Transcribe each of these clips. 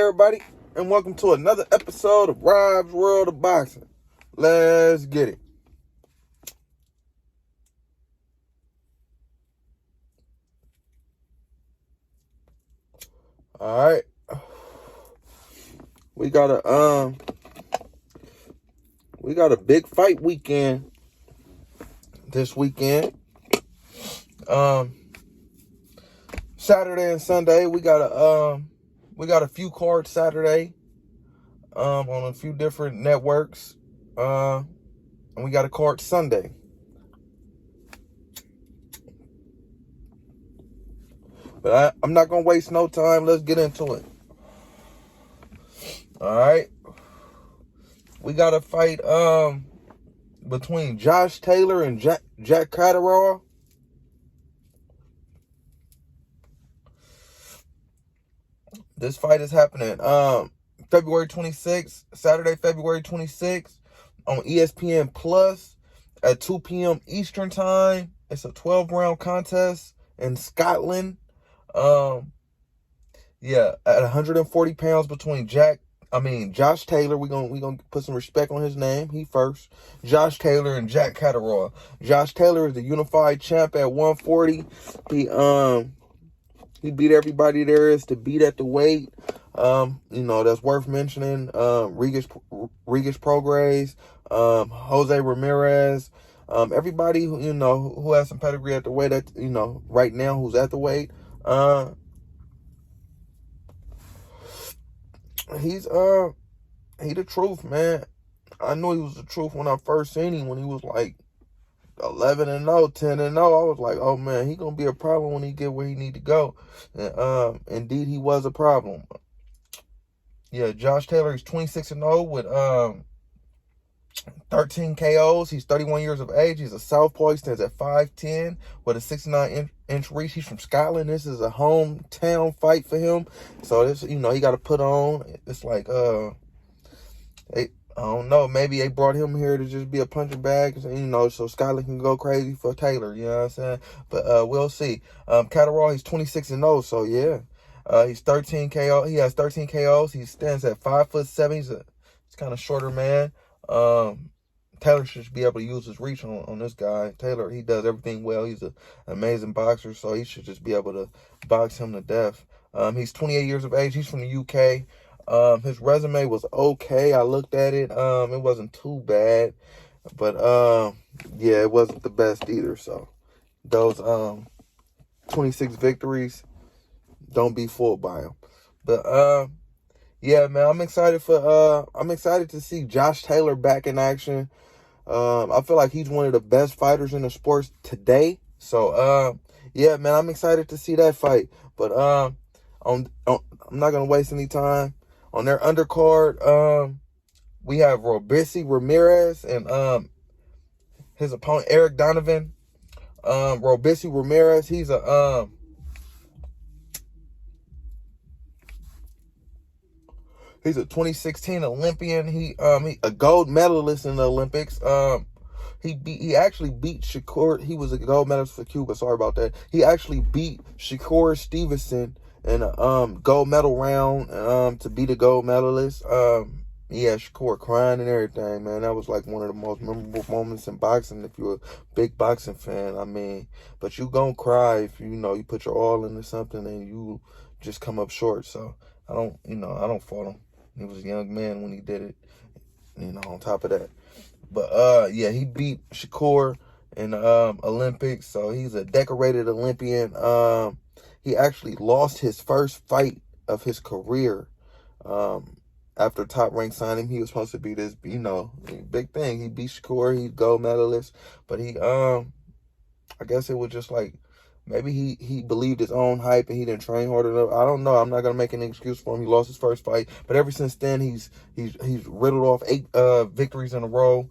everybody, and welcome to another episode of Rob's World of Boxing. Let's get it. All right, we got a big fight weekend this weekend. Saturday and Sunday we got a few cards Saturday on a few different networks, and we got a card Sunday. But I'm not gonna waste no time. Let's get into it. All right, we got a fight between Josh Taylor and Jack Catterall. This fight is happening February 26th, Saturday, February 26th, on ESPN Plus at 2 p.m. Eastern Time. It's a 12-round contest in Scotland. At 140 pounds between Josh Taylor. We're gonna put some respect on his name. He first. Josh Taylor and Jack Catterall. Josh Taylor is the unified champ at 140. He beat everybody there is to beat at the weight. That's worth mentioning. Regis Prograis, Jose Ramirez, everybody who has some pedigree at the weight right now who's at the weight. He's the truth, man. I knew he was the truth when I first seen him, when he was like 11-0, 10-0. I was like, oh man, he gonna be a problem when he get where he need to go. And indeed, he was a problem. Yeah, Josh Taylor is 26-0 with 13 KOs. He's 31 years of age. He's a southpaw. He stands at 5'10" with a 69-inch reach. He's from Scotland. This is a hometown fight for him. So this, he got to put on. It's like I don't know. Maybe they brought him here to just be a punching bag, so Scotland can go crazy for Taylor. You know what I'm saying? But we'll see. Catterall, he's 26-0. So yeah, he's 13 KO. He has 13 KOs. He stands at 5'7". He's kind of shorter man. Taylor should be able to use his reach on this guy. Taylor, he does everything well. He's an amazing boxer, so he should just be able to box him to death. He's 28 years of age. He's from the UK. His resume was okay. I looked at it. It wasn't too bad, but it wasn't the best either. So those 26 victories, don't be fooled by him. But yeah, man, I'm excited to see Josh Taylor back in action. I feel like he's one of the best fighters in the sports today. So yeah, man, I'm excited to see that fight. But I'm not gonna waste any time. On their undercard, we have Robisi Ramirez and his opponent Eric Donovan. Robisi Ramirez, he's a 2016 Olympian. He a gold medalist in the Olympics. He actually beat Shakur. He was a gold medalist for Cuba. Sorry about that. He actually beat Shakur Stevenson in a gold medal round to be the gold medalist. Shakur crying and everything, man. That was like one of the most memorable moments in boxing if you're a big boxing fan. I mean, but you gonna cry if you put your all into something and you just come up short. So I don't fault him. He was a young man when he did it, on top of that. But he beat Shakur in Olympics, so he's a decorated Olympian. He actually lost his first fight of his career after Top Rank signed him. He was supposed to be this, big thing. He beat Shakur. He's gold medalist. But he, I guess it was just like, maybe he believed his own hype and he didn't train hard enough. I don't know. I'm not gonna make any excuse for him. He lost his first fight, but ever since then he's riddled off 8 victories in a row,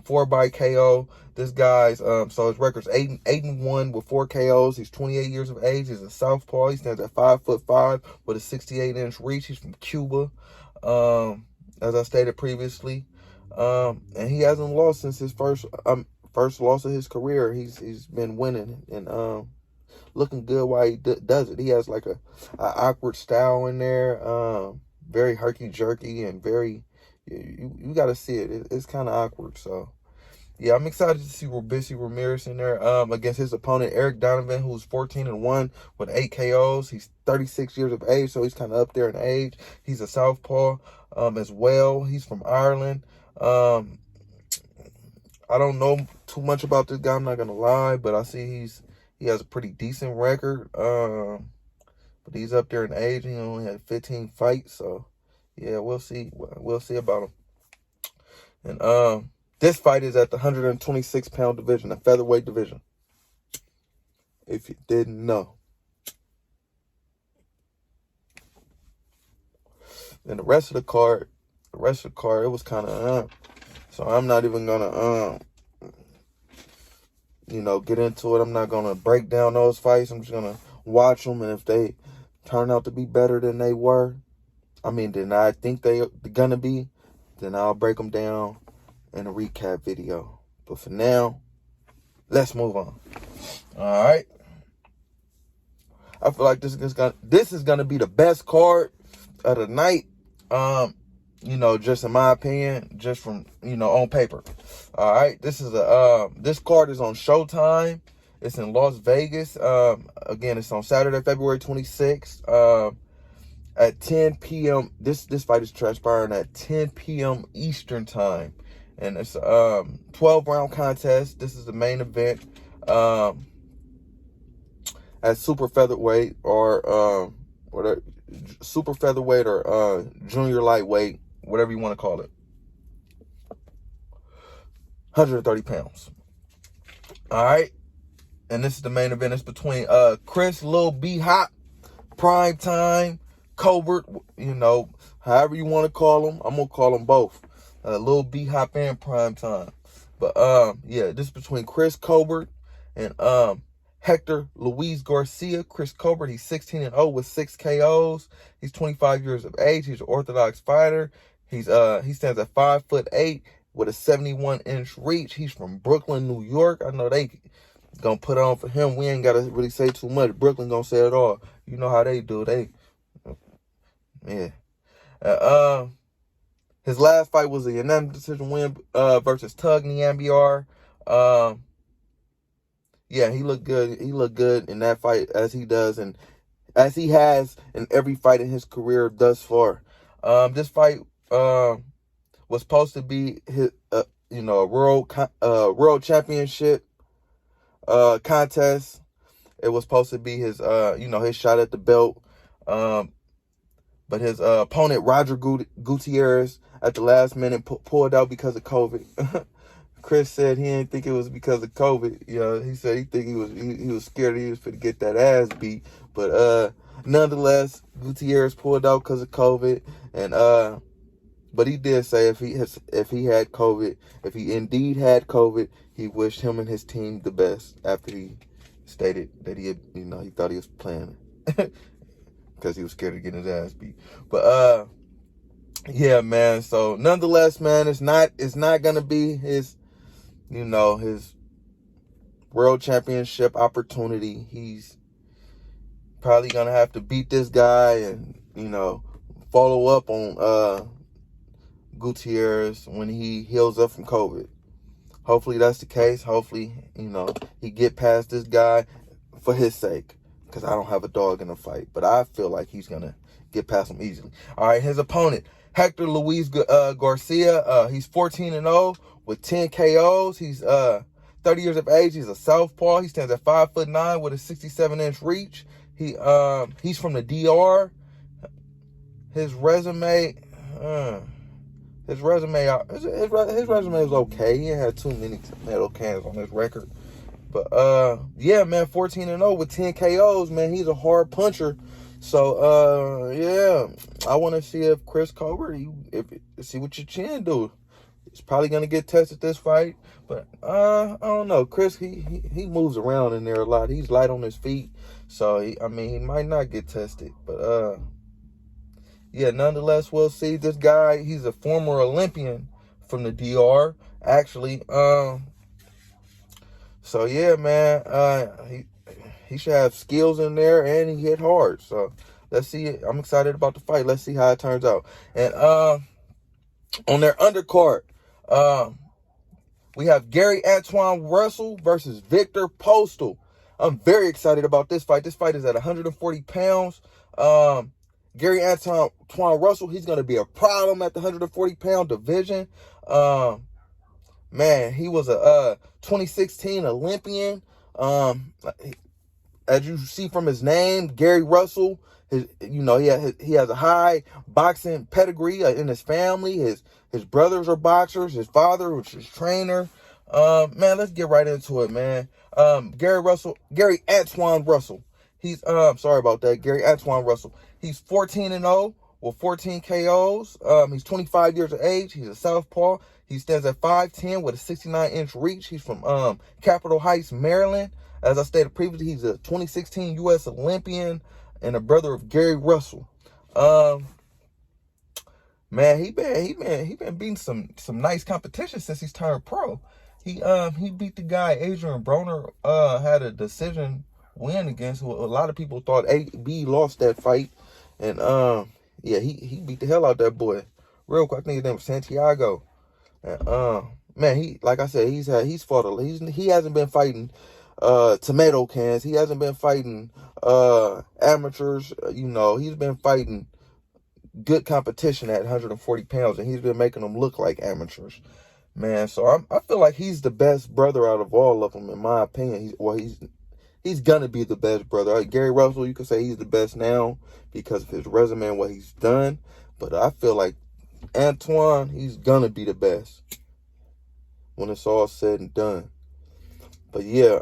4 by KO. This guy's so his record's 8-1 with 4 KOs. He's 28 years of age. He's a southpaw. He stands at 5'5" with a 68-inch reach. He's from Cuba, as I stated previously, and he hasn't lost since his first loss of his career. He's been winning and looking good while he does it. He has like a awkward style in there. very herky-jerky and very, you got to see it. It's kind of awkward. So, yeah, I'm excited to see Robisi Ramirez in there against his opponent, Eric Donovan, who's 14-1 with 8 KOs. He's 36 years of age, so he's kind of up there in age. He's a southpaw as well. He's from Ireland. I don't know too much about this guy, I'm not going to lie, but I see he has a pretty decent record. But he's up there in age. He only had 15 fights, so yeah, we'll see. We'll see about him. And this fight is at the 126-pound division, the featherweight division. If you didn't know. And the rest of the card, it was kind of so I'm not even gonna get into it. I'm not gonna break down those fights. I'm just gonna watch them, and if they turn out to be better than they were, than I think they're gonna be, then I'll break them down in a recap video. But for now, let's move on. All right. I feel like this is gonna be the best card of the night. Just in my opinion, just from on paper. All right. This card is on Showtime. It's in Las Vegas. Again, it's on Saturday, February 26th. At 10 p.m. This fight is transpiring at 10 p.m. Eastern time. And it's a 12-round contest. This is the main event. At super featherweight or super featherweight or junior lightweight, whatever you want to call it. 130 pounds. All right. And this is the main event. It's between Chris Lil B Hop, Prime Time, Colbert, however you want to call them. I'm going to call them both. Lil B Hop and Prime Time. But yeah, this is between Chris Colbert and Hector Luis Garcia. Chris Colbert, he's 16-0 with 6 KOs. He's 25 years of age. He's an orthodox fighter. He stands at 5'8" with a 71-inch reach. He's from Brooklyn, New York. I know they gonna put on for him. We ain't gotta really say too much. Brooklyn gonna say it all. You know how they do. His last fight was a unanimous decision win versus Tug Niambiar. Yeah, he looked good. He looked good in that fight as he does and as he has in every fight in his career thus far. This fight was supposed to be his a world championship contest. It was supposed to be his his shot at the belt. But his opponent Roger Gutierrez at the last minute pulled out because of COVID. Chris said he didn't think it was because of COVID. He said he think he was scared he was going to get that ass beat. But nonetheless, Gutierrez pulled out because of COVID, and but he did say if he had COVID, if he indeed had COVID, he wished him and his team the best after he stated that he had, he thought he was playing because he was scared of getting his ass beat. But yeah, man. So nonetheless, man, it's not gonna be his his world championship opportunity. He's probably gonna have to beat this guy and follow up on Gutierrez when he heals up from COVID. Hopefully that's the case. Hopefully he get past this guy for his sake, because I don't have a dog in the fight, but I feel like he's gonna get past him easily. All right, his opponent Hector Luis Garcia. He's 14-0 with 10 KOs. He's 30 years of age. He's a southpaw. He stands at 5'9" with a 67-inch reach. He's from the DR. His resume is okay. He ain't had too many tomato cans on his record. But yeah, man, 14-0 with 10 KOs, man. He's a hard puncher. So yeah, I want to see if Chris Colbert, see what your chin do. He's probably gonna get tested this fight, but I don't know. Chris, he moves around in there a lot. He's light on his feet, so he might not get tested. But yeah, nonetheless, we'll see. This guy, he's a former Olympian from the DR, actually. So yeah, man, he should have skills in there, and he hit hard. So Let's see it. I'm excited about the fight. Let's see how it turns out. And on their undercard, we have Gary Antoine Russell versus Victor Postal. I'm very excited about this fight. This fight is at 140 pounds. Gary Antoine Russell, he's going to be a problem at the 140-pound division. Man, he was a 2016 Olympian. As you see from his name, Gary Russell, he has a high boxing pedigree in his family. His brothers are boxers. His father was his trainer. Man, let's get right into it, man. Gary Antoine Russell. He's sorry about that. Gary Antoine Russell. He's 14-0 with 14 KOs. He's 25 years of age. He's a southpaw. He stands at 5'10" with a 69-inch reach. He's from Capitol Heights, Maryland. As I stated previously, he's a 2016 U.S. Olympian and a brother of Gary Russell. Man, he been beating some nice competition since he's turned pro. He beat the guy Adrian Broner, had a decision win against, who a lot of people thought AB lost that fight. And yeah, he beat the hell out that boy. Real quick, I think his name was Santiago. And man, he, like I said, he hasn't been fighting tomato cans. He hasn't been fighting amateurs. He's been fighting good competition at 140 pounds, and he's been making them look like amateurs, man. So I feel like he's the best brother out of all of them, in my opinion. He's gonna be the best brother. Gary Russell, you could say he's the best now because of his resume and what he's done, but I feel like Antoine, he's gonna be the best when it's all said and done. But yeah,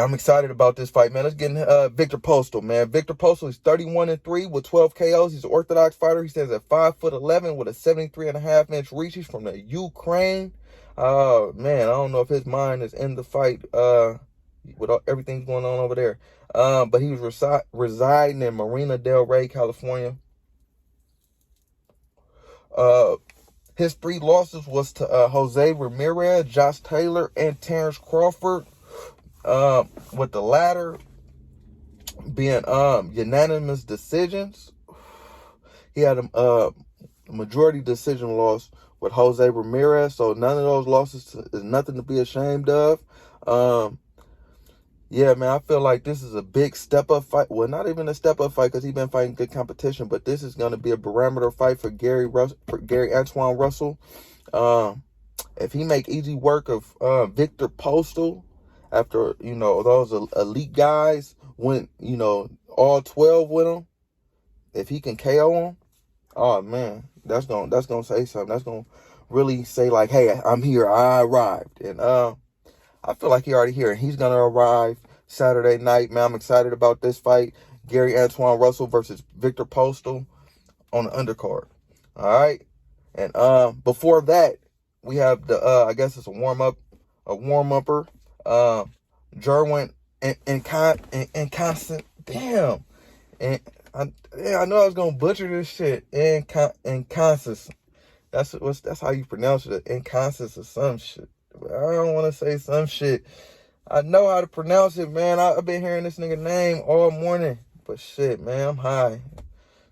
I'm excited about this fight, man. Let's get in Victor Postal, man. Victor Postal is 31-3 with 12 KOs. He's an orthodox fighter. He stands at 5'11" with a 73.5-inch reach. He's from the Ukraine. Man, I don't know if his mind is in the fight with everything going on over there. But he was residing in Marina Del Rey, California. His 3 losses was to Jose Ramirez, Josh Taylor, and Terrence Crawford. With the latter being unanimous decisions. He had a majority decision loss with Jose Ramirez, so none of those losses is nothing to be ashamed of. Yeah, man, I feel like this is a big step-up fight. Well, not even a step-up fight because he's been fighting good competition, but this is going to be a barometer fight for Gary Antoine Russell. If he make easy work of Victor Postal, after, those elite guys went, all 12 with him, if he can KO him, oh, man, that's going to say something. That's going to really say, like, hey, I'm here. I arrived. And I feel like he already here, and he's going to arrive Saturday night, man. I'm excited about this fight. Gary Antoine Russell versus Victor Postal on the undercard. All right? And before that, we have the, I guess it's a warm-upper. Jerwin and Constant. Damn. And I know I was gonna butcher this shit. And Constant. That's how you pronounce it. Inconstant or some shit. But I don't want to say some shit. I know how to pronounce it, man. I've been hearing this nigga name all morning. But shit, man, I'm high.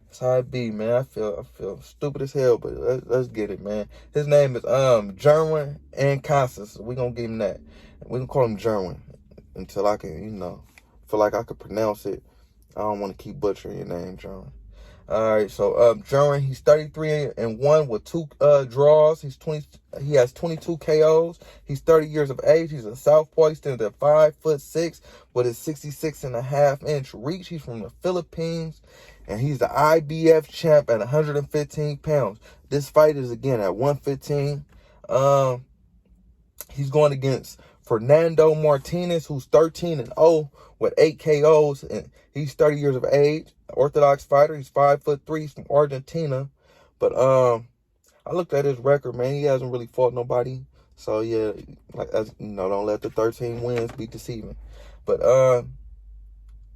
That's how it be, man. I feel stupid as hell, but let's get it, man. His name is Jerwin and Constance. We gonna give him that. We can call him Jerwin until I can, feel like I could pronounce it. I don't want to keep butchering your name, Jerwin. All right, so Jerwin, he's 33-1 with 2 draws. He has 22 KOs. He's 30 years of age. He's a southpaw. He stands at 5'6" with a 66.5-inch reach. He's from the Philippines, and he's the IBF champ at 115 pounds. This fight is again at 115. He's going against Fernando Martinez, who's 13-0 with 8 KOs, and he's 30 years of age. Orthodox fighter. He's 5'3". He's from Argentina. But I looked at his record, man. He hasn't really fought nobody. So yeah, don't let the 13 wins be deceiving. But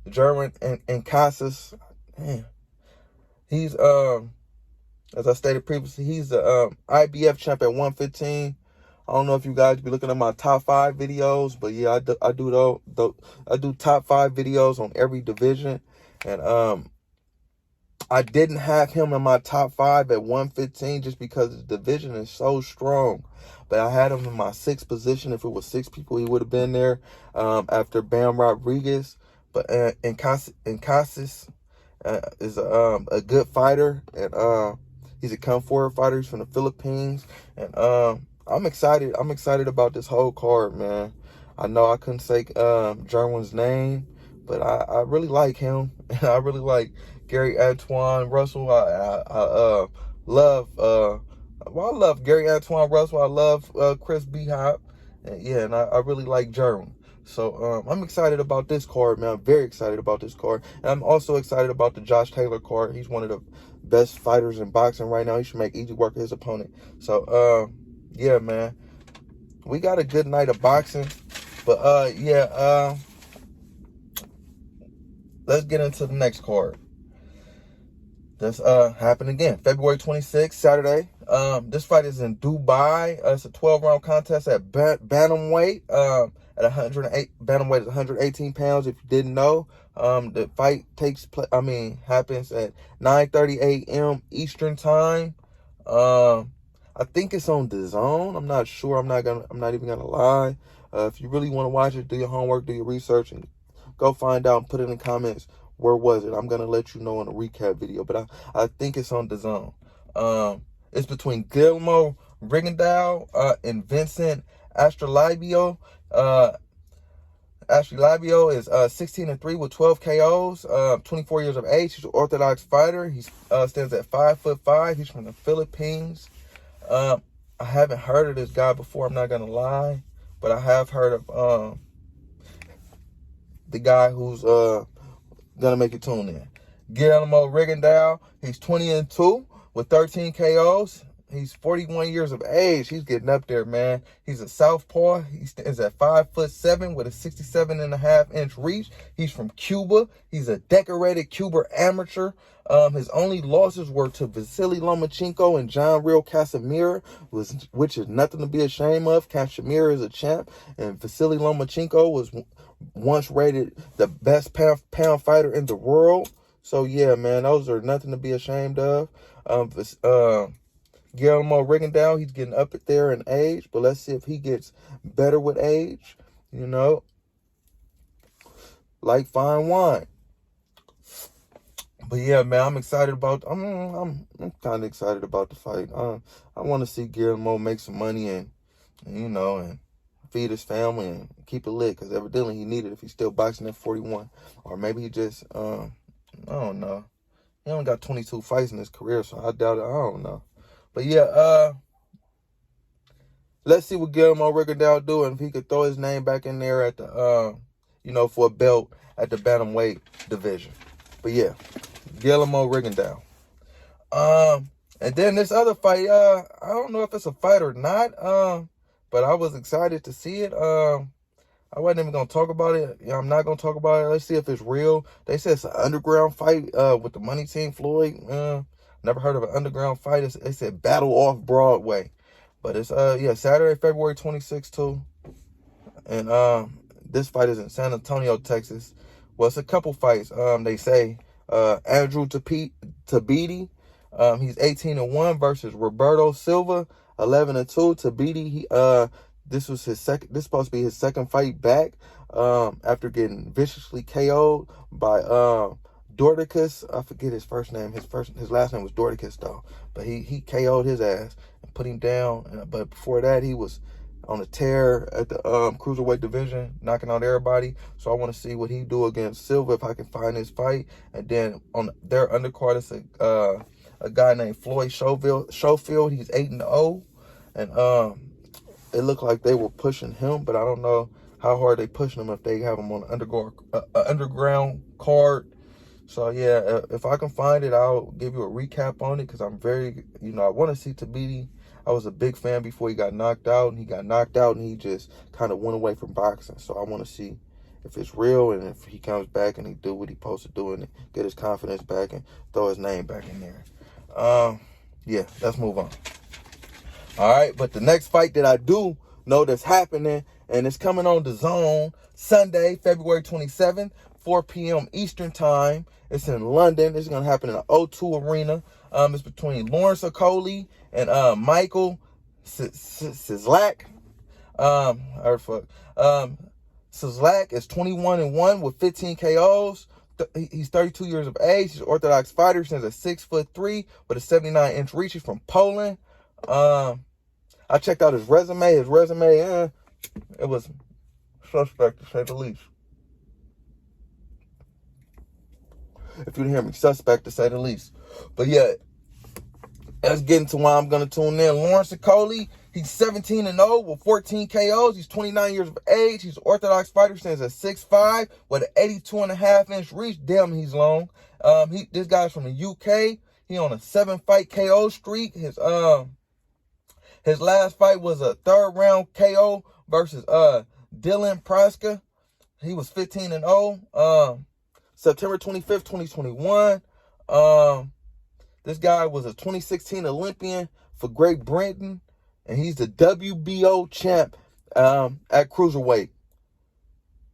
German and Casas, man, he's as I stated previously, he's the IBF champ at 115. I don't know if you guys be looking at my top 5 videos, but yeah, I do top 5 videos on every division. And I didn't have him in my top 5 at 115 just because the division is so strong. But I had him in my 6th position. If it was 6 people, he would have been there after Bam Rodriguez. But Casas is a good fighter, and he's a come forward fighter. He's from the Philippines, and I'm excited. I'm excited about this whole card, man. I know I couldn't say Jerwin's name, but I really like him, and I really like Gary Antoine Russell. I love Gary Antoine Russell. I love Chris Behop, and yeah, and I really like Jerwin. So I'm excited about this card, man. I'm very excited about this card. And I'm also excited about the Josh Taylor card. He's one of the best fighters in boxing right now. He should make easy work of his opponent. So yeah, man. We got a good night of boxing. But yeah, let's get into the next card. This happened again, February 26th, Saturday. This fight is in Dubai. It's a 12-round contest at bantamweight. At 108, bantamweight is 118 pounds. If you didn't know, the fight happens at 9:30 a.m. Eastern time. I think it's on DAZN. I'm not sure. I'm not even gonna lie. If you really want to watch it, do your homework, do your research, and go find out and put it in the comments. Where was it? I'm going to let you know in a recap video, but I think it's on DAZN. It's between Guillermo Rigondeaux and Vincent Astrolabio. Astrolabio is 16-3 with 12 KOs, 24 years of age. He's an orthodox fighter. He stands at 5'5". He's from the Philippines. I haven't heard of this guy before, I'm not going to lie, but I have heard of the guy who's gonna make it tune in. Guillermo Rigondeaux, he's 20-2 with 13 KOs. He's 41 years of age. He's getting up there, man. He's a southpaw. He stands at 5'7" with a 67.5-inch reach. He's from Cuba. He's a decorated Cuba amateur. His only losses were to Vasily Lomachenko and John Real Casimir, which is nothing to be ashamed of. Casimir is a champ, and Vasily Lomachenko was once rated the best pound fighter in the world. So yeah, man, those are nothing to be ashamed of. Guillermo Rigondeaux, he's getting up there in age, but let's see if he gets better with age. You know, like fine wine. But yeah, man, I'm excited about. I'm kind of excited about the fight. I want to see Guillermo make some money and feed his family and keep it lit, because evidently he needed it if he's still boxing at 41. Or maybe he just, I don't know. He only got 22 fights in his career, so I doubt it. I don't know. But yeah, let's see what Guillermo Rigondeaux do, and if he could throw his name back in there at the, for a belt at the bantamweight division. But yeah, Guillermo Rigondeaux. And then this other fight, I don't know if it's a fight or not, but I was excited to see it. I wasn't even going to talk about it. I'm not going to talk about it. Let's see if it's real. They said it's an underground fight with the Money Team Floyd. Never heard of an underground fight. They said Battle Off Broadway. But it's, Saturday, February 26th, too. And this fight is in San Antonio, Texas. Well, it's a couple fights. They say Andrew Tabiti, he's 18-1 versus Roberto Silva, 11-2. Tabiti, this was his second. This is supposed to be his second fight back after getting viciously KO'd by Dorticus. I forget his first name. His last name was Dorticus though. But he KO'd his ass and put him down. But before that, he was on a tear at the cruiserweight division, knocking out everybody. So I want to see what he do against Silva if I can find his fight. And then on their undercard, it's a guy named Floyd Schofield. He's 8-0, and it looked like they were pushing him, but I don't know how hard they pushing him if they have him on an underground card. So yeah, if I can find it, I'll give you a recap on it, because I'm very, I want to see Tabiti. I was a big fan before he got knocked out, and he just kind of went away from boxing. So I want to see if it's real, and if he comes back and he do what he's supposed to do and get his confidence back and throw his name back in there. Yeah, let's move on. All right, but the next fight that I do know that's happening, and it's coming on DAZN Sunday, February 27th, 4 p.m. Eastern Time. It's in London. It's going to happen in the O2 Arena. It's between Lawerence Okolie and Michal Cieslak. Cieslak is 21-1 with 15 KOs. He's 32 years of age. He's an Orthodox fighter. He's a 6'3" with a 79-inch reach. He's from Poland. I checked out his resume. It was suspect to say the least. If you didn't hear me, suspect to say the least. But yeah, let's get into why I'm going to tune in. Lawerence Okolie, he's 17-0 with 14 KOs. He's 29 years of age. He's an Orthodox fighter, stands at 6'5" with an 82.5-inch reach. Damn, he's long. This guy's from the UK. He on a 7-fight KO streak. His last fight was a 3rd-round KO versus Dylan Praska. He was 15-0. September 25th, 2021. This guy was a 2016 Olympian for Great Britain, and he's the WBO champ at cruiserweight.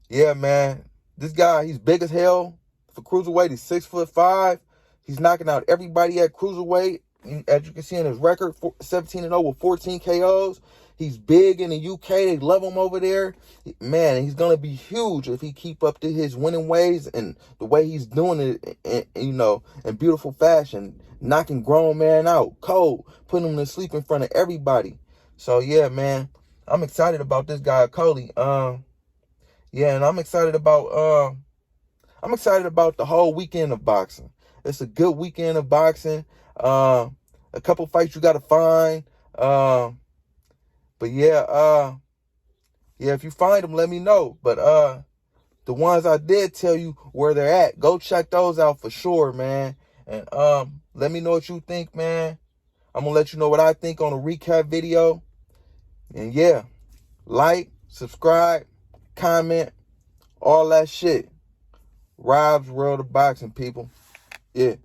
Yeah, man. This guy, he's big as hell for cruiserweight. He's 6'5". He's knocking out everybody at cruiserweight. As you can see in his record, 17-0 with 14 KOs. He's big in the UK. They love him over there. Man, he's going to be huge if he keep up to his winning ways and the way he's doing it, in beautiful fashion. Knocking grown man out, cold, putting him to sleep in front of everybody. So, yeah, man, I'm excited about this guy, Okolie. And I'm excited about the whole weekend of boxing. It's a good weekend of boxing. A couple fights you got to find. But yeah, if you find them, let me know. But the ones I did tell you where they're at, go check those out for sure, man. And let me know what you think, man. I'm gonna let you know what I think on a recap video. And yeah, like, subscribe, comment, all that shit. Rob's World of Boxing, people. Yeah.